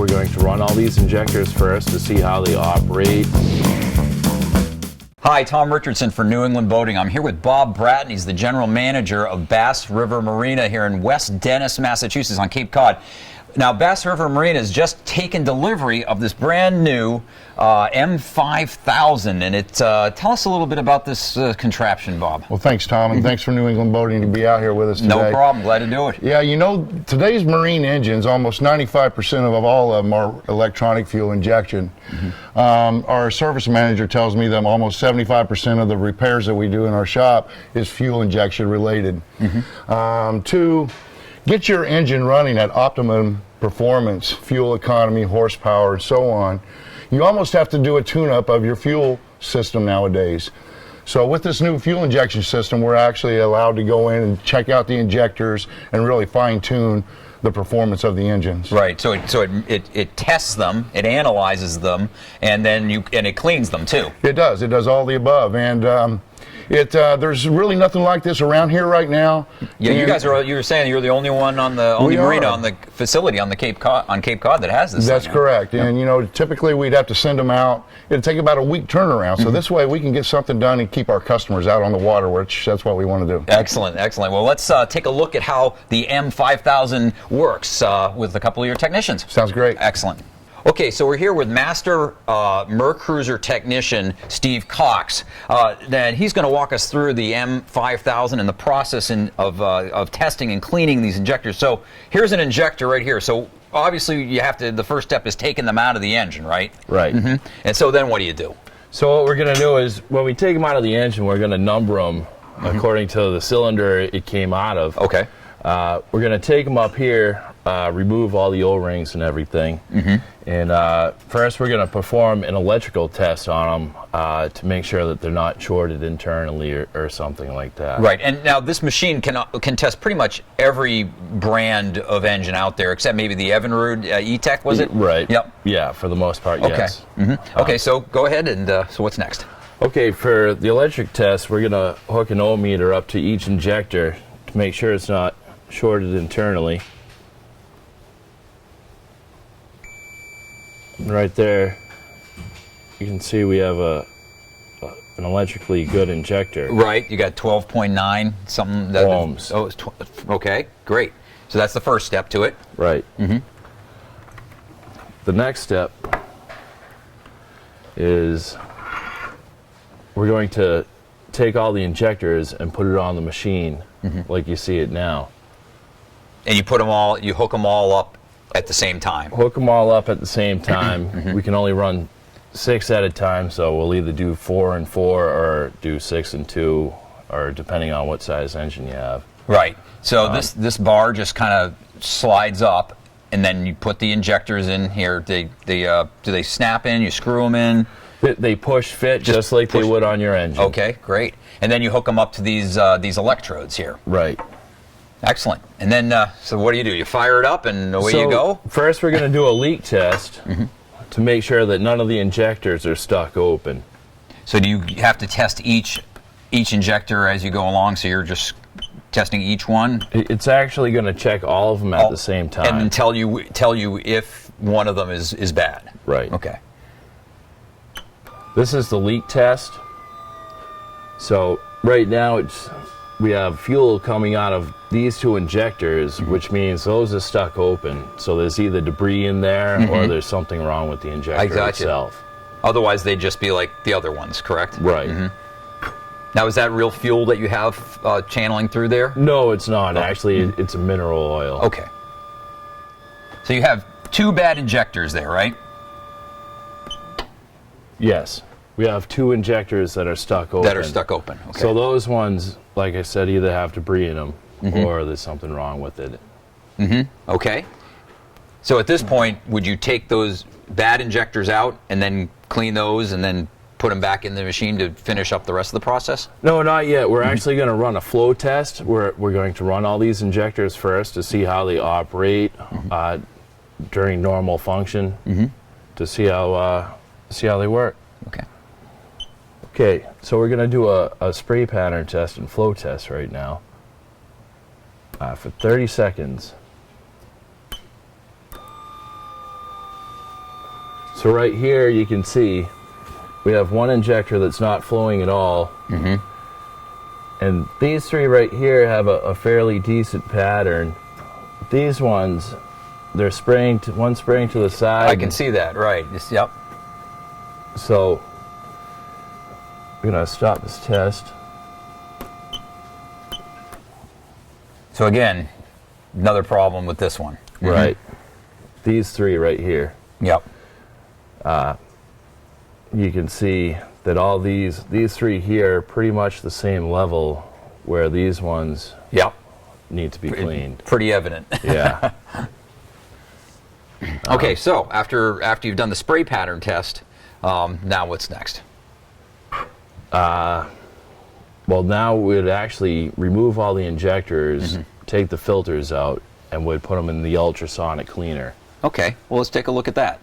we're going to run all these injectors first to see how they operate. Hi, Tom Richardson for New England Boating. I'm here with Bob Bratton. He's the general manager of Bass River Marina here in West Dennis, Massachusetts on Cape Cod. Now, Bass River Marina has just taken delivery of this brand new M5000, and tell us a little bit about this contraption, Bob. Well, thanks, Tom, and thanks for New England Boating to be out here with us today. No problem. Glad to do it. Yeah, you know, today's marine engines, almost 95% of all of them are electronic fuel injection. Our service manager tells me that almost 75% of the repairs that we do in our shop is fuel injection related. To get your engine running at optimum performance, fuel economy, horsepower, and so on, you almost have to do a tune-up of your fuel system nowadays. So with this new fuel injection system, we're actually allowed to go in and check out the injectors and really fine-tune the performance of the engines. Right. So it tests them, it analyzes them, and then it cleans them too. It does. It does all the above, and there's really nothing like this around here right now. Yeah, you guys are. You were saying you're the only one on the marina, on the facility on the Cape Cod that has this. That's correct. And you know, typically we'd have to send them out. It'd take about a week turnaround. So this way we can get something done and keep our customers out on the water, which that's what we want to do. Excellent, excellent. Well, let's take a look at how the M5000 works with a couple of your technicians. Sounds great. Excellent. Okay, so we're here with Master Mercruiser Technician Steve Cox. Then he's going to walk us through the M5000 and the process of testing and cleaning these injectors. So here's an injector right here. So obviously you have to. The first step is taking them out of the engine, right? Right. And so then what do you do? So what we're going to do is when we take them out of the engine, we're going to number them according to the cylinder it came out of. Okay. We're going to take them up here, remove all the O-rings and everything. And first we're going to perform an electrical test on them to make sure that they're not shorted internally or something like that. Right. And now this machine can test pretty much every brand of engine out there, except maybe the Evinrude E-Tech, was it? Right. Yep. Yeah, for the most part, okay. yes. Okay, so go ahead, and so what's next? Okay, for the electric test, we're going to hook an O-meter up to each injector to make sure it's not shorted internally. Right there, you can see we have an electrically good injector. Right, you got 12.9 something. Ohms. Oh, it's okay, great. So that's the first step to it. Right. The next step is we're going to take all the injectors and put it on the machine like you see it now. And you hook them all up at the same time. Hook them all up at the same time. We can only run 6 at a time, so we'll either do 4 and 4 or do 6 and 2, or depending on what size engine you have. Right. So this bar just kind of slides up, and then you put the injectors in here. Do they snap in? You screw them in? They push fit just like they would on your engine. Okay, great. And then you hook them up to these electrodes here. Right. Excellent. And then, so what do? You fire it up and away you go? First we're going to do a leak test to make sure that none of the injectors are stuck open. So do you have to test each injector as you go along, so you're just testing each one? It's actually going to check all of them at the same time. And then tell you if one of them is bad. Right. Okay. This is the leak test. So right now we have fuel coming out of these 2 injectors, which means those are stuck open. So there's either debris in there or there's something wrong with the injector itself. Otherwise they'd just be like the other ones, correct? Right. Now, is that real fuel that you have channeling through there? No, it's not. Actually, it's a mineral oil. Okay. So you have 2 bad injectors there, right? Yes. We have 2 injectors that are stuck open. Okay. So those ones, like I said, either have debris in them or there's something wrong with it. Okay. So at this point, would you take those bad injectors out and then clean those and then put them back in the machine to finish up the rest of the process? No, not yet. We're actually going to run a flow test. We're going to run all these injectors first to see how they operate during normal function to see how they work. Okay. Okay, so we're going to do a spray pattern test and flow test right now for 30 seconds. So right here you can see we have one injector that's not flowing at all. And these three right here have a fairly decent pattern. These ones, they're spraying to, one spraying to the side. I can see that, right. Yep. So we're gonna stop this test. So again, another problem with this one. Right. These three right here. Yep. You can see that all these three here are pretty much the same level, where these ones Yep. need to be cleaned. Pretty evident. Yeah. Okay, so after you've done the spray pattern test, now what's next? Well, now we'd actually remove all the injectors, take the filters out, and would put them in the ultrasonic cleaner. Okay, well, let's take a look at that.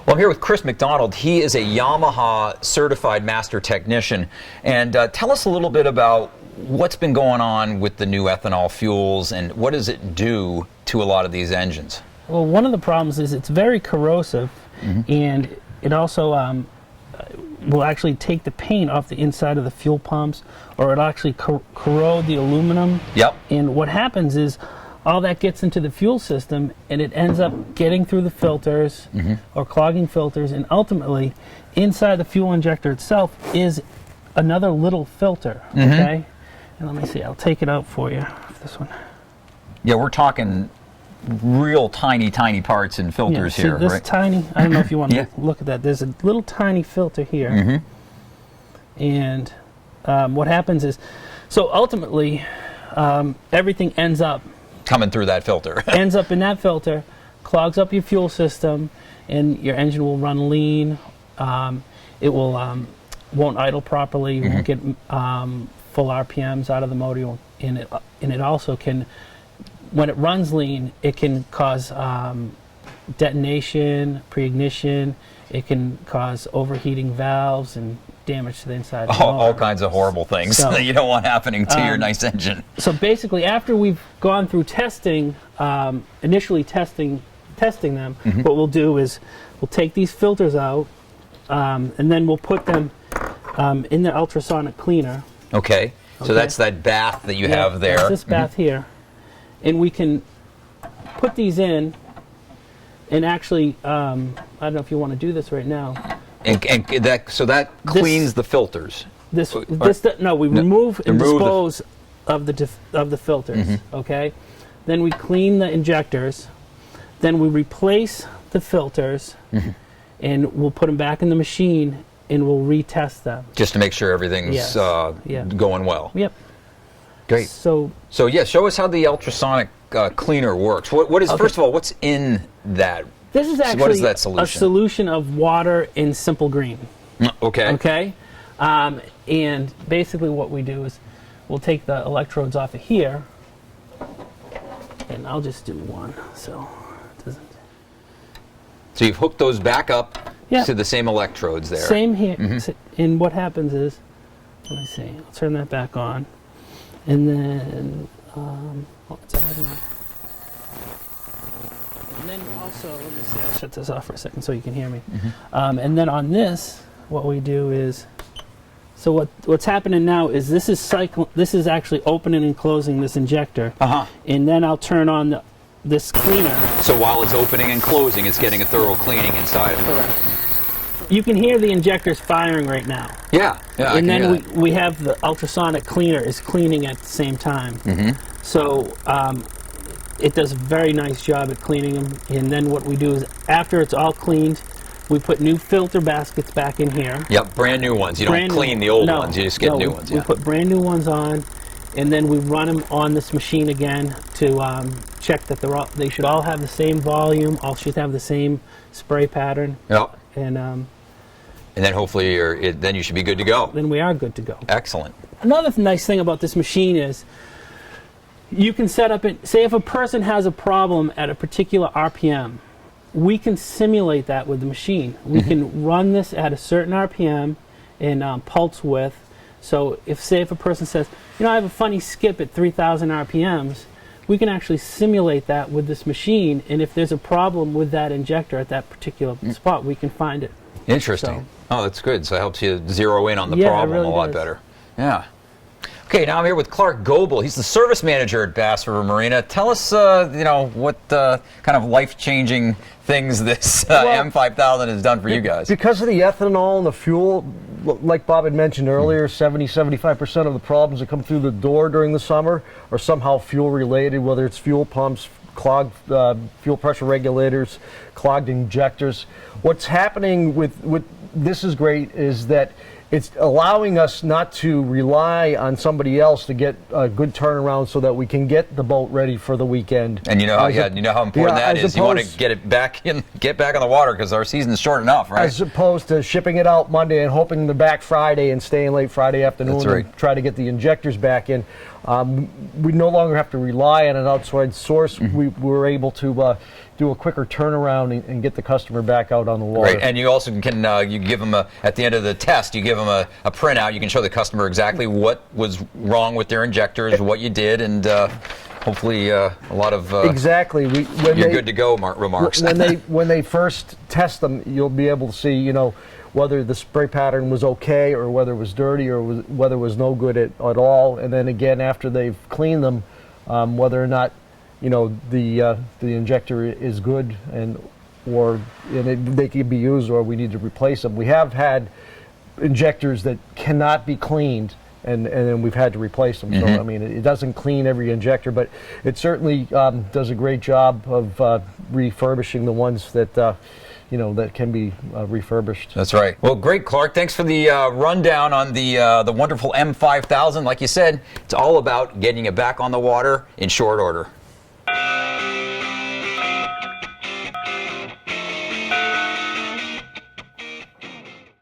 Well, I'm here with Chris McDonald. He is a Yamaha certified master technician. And tell us a little bit about what's been going on with the new ethanol fuels and what does it do to a lot of these engines? Well, one of the problems is it's very corrosive, and it also will actually take the paint off the inside of the fuel pumps, or it'll actually corrode the aluminum. Yep. And what happens is all that gets into the fuel system, and it ends up getting through the filters or clogging filters, and ultimately inside the fuel injector itself is another little filter. Okay. And let me see. I'll take it out for you. This one. Yeah, we're talking real tiny parts and filters see here, this right? tiny, I don't know if you want to look at that. There's a little tiny filter here. And what happens is, so ultimately, everything ends up Coming through that filter. in that filter, clogs up your fuel system, and your engine will run lean. It will won't idle properly. You won't get full RPMs out of the motor, and it also can, when it runs lean, it can cause detonation, pre-ignition. It can cause overheating valves and damage to the inside of the motor. All kinds of horrible things So, that you don't want happening to your nice engine. So basically, after we've gone through testing, initially testing them, what we'll do is we'll take these filters out, and then we'll put them in the ultrasonic cleaner. Okay, so that's that bath that you have there. That's this bath here. And we can put these in, and actually, I don't know if you want to do this right now. And that cleans the filters. We remove and dispose of the filters. Okay, then we clean the injectors, then we replace the filters, and we'll put them back in the machine, and we'll retest them. Just to make sure everything's going well. Yep. Great. So yeah, show us how the ultrasonic cleaner works. What is first of all, what's in that? this is actually what is that solution? A solution of water in simple green. Okay. Okay. And basically what we do is we'll take the electrodes off of here, and I'll just do one so it doesn't. So you've hooked those back up Yeah. to the same electrodes there. Same here. And what happens is, let me see, I'll turn that back on. And then, it's ahead now. And then also, let me see, I'll shut this off for a second so you can hear me. And then on this, what we do is, so what's happening now is this is actually opening and closing this injector. And then I'll turn on this cleaner. So while it's opening and closing, it's getting a thorough cleaning inside. Correct. You can hear the injectors firing right now. Yeah. Yeah. And then we have the ultrasonic cleaner is cleaning at the same time. So it does a very nice job at cleaning them. And then what we do is after it's all cleaned, we put new filter baskets back in here. Yep, brand new ones. You don't clean the old ones, you just get new ones. We put brand new ones on, and then we run them on this machine again to check that they should all have the same volume, all should have the same spray pattern. Yep. And then hopefully then you should be good to go. then we are good to go. Excellent. Another nice thing about this machine is you can set up it, say if a person has a problem at a particular RPM, we can simulate that with the machine. We can run this at a certain RPM and pulse width. So if a person says, I have a funny skip at 3,000 RPMs, we can actually simulate that with this machine, and if there's a problem with that injector at that particular spot, we can find it. Interesting. Oh, that's good. So it helps you zero in on the Yeah, it problem really a lot does. better. Yeah. Okay, now I'm here with Clark Goebel. He's the service manager at Bass River Marina. Tell us, what kind of life-changing things this M5000 has done for you guys. Because of the ethanol and the fuel, like Bob had mentioned earlier, 70-75% of the problems that come through the door during the summer are somehow fuel related, whether it's fuel pumps, clogged fuel pressure regulators, clogged injectors. What's happening with this is great is that it's allowing us not to rely on somebody else to get a good turnaround so that we can get the boat ready for the weekend. And you know how important that is. You want to get back on the water because our season is short enough, right? As opposed to shipping it out Monday and hoping to back Friday and staying late Friday afternoon That's right. and try to get the injectors back in. We no longer have to rely on an outside source. We're able to do a quicker turnaround and get the customer back out on the water. Right, and you also can you give them at the end of the test, you give them a printout. You can show the customer exactly what was wrong with their injectors, what you did, and hopefully a lot of exactly. you're good to go remarks. When they first test them, you'll be able to see whether the spray pattern was okay or whether it was dirty or whether it was no good at all. And then again, after they've cleaned them, whether or not the injector is good they can be used or we need to replace them. We have had injectors that cannot be cleaned and then we've had to replace them. So I mean, it doesn't clean every injector, but it certainly does a great job of refurbishing the ones that that can be refurbished. That's right. Well, great, Clark. Thanks for the rundown on the wonderful M5000. Like you said, it's all about getting it back on the water in short order.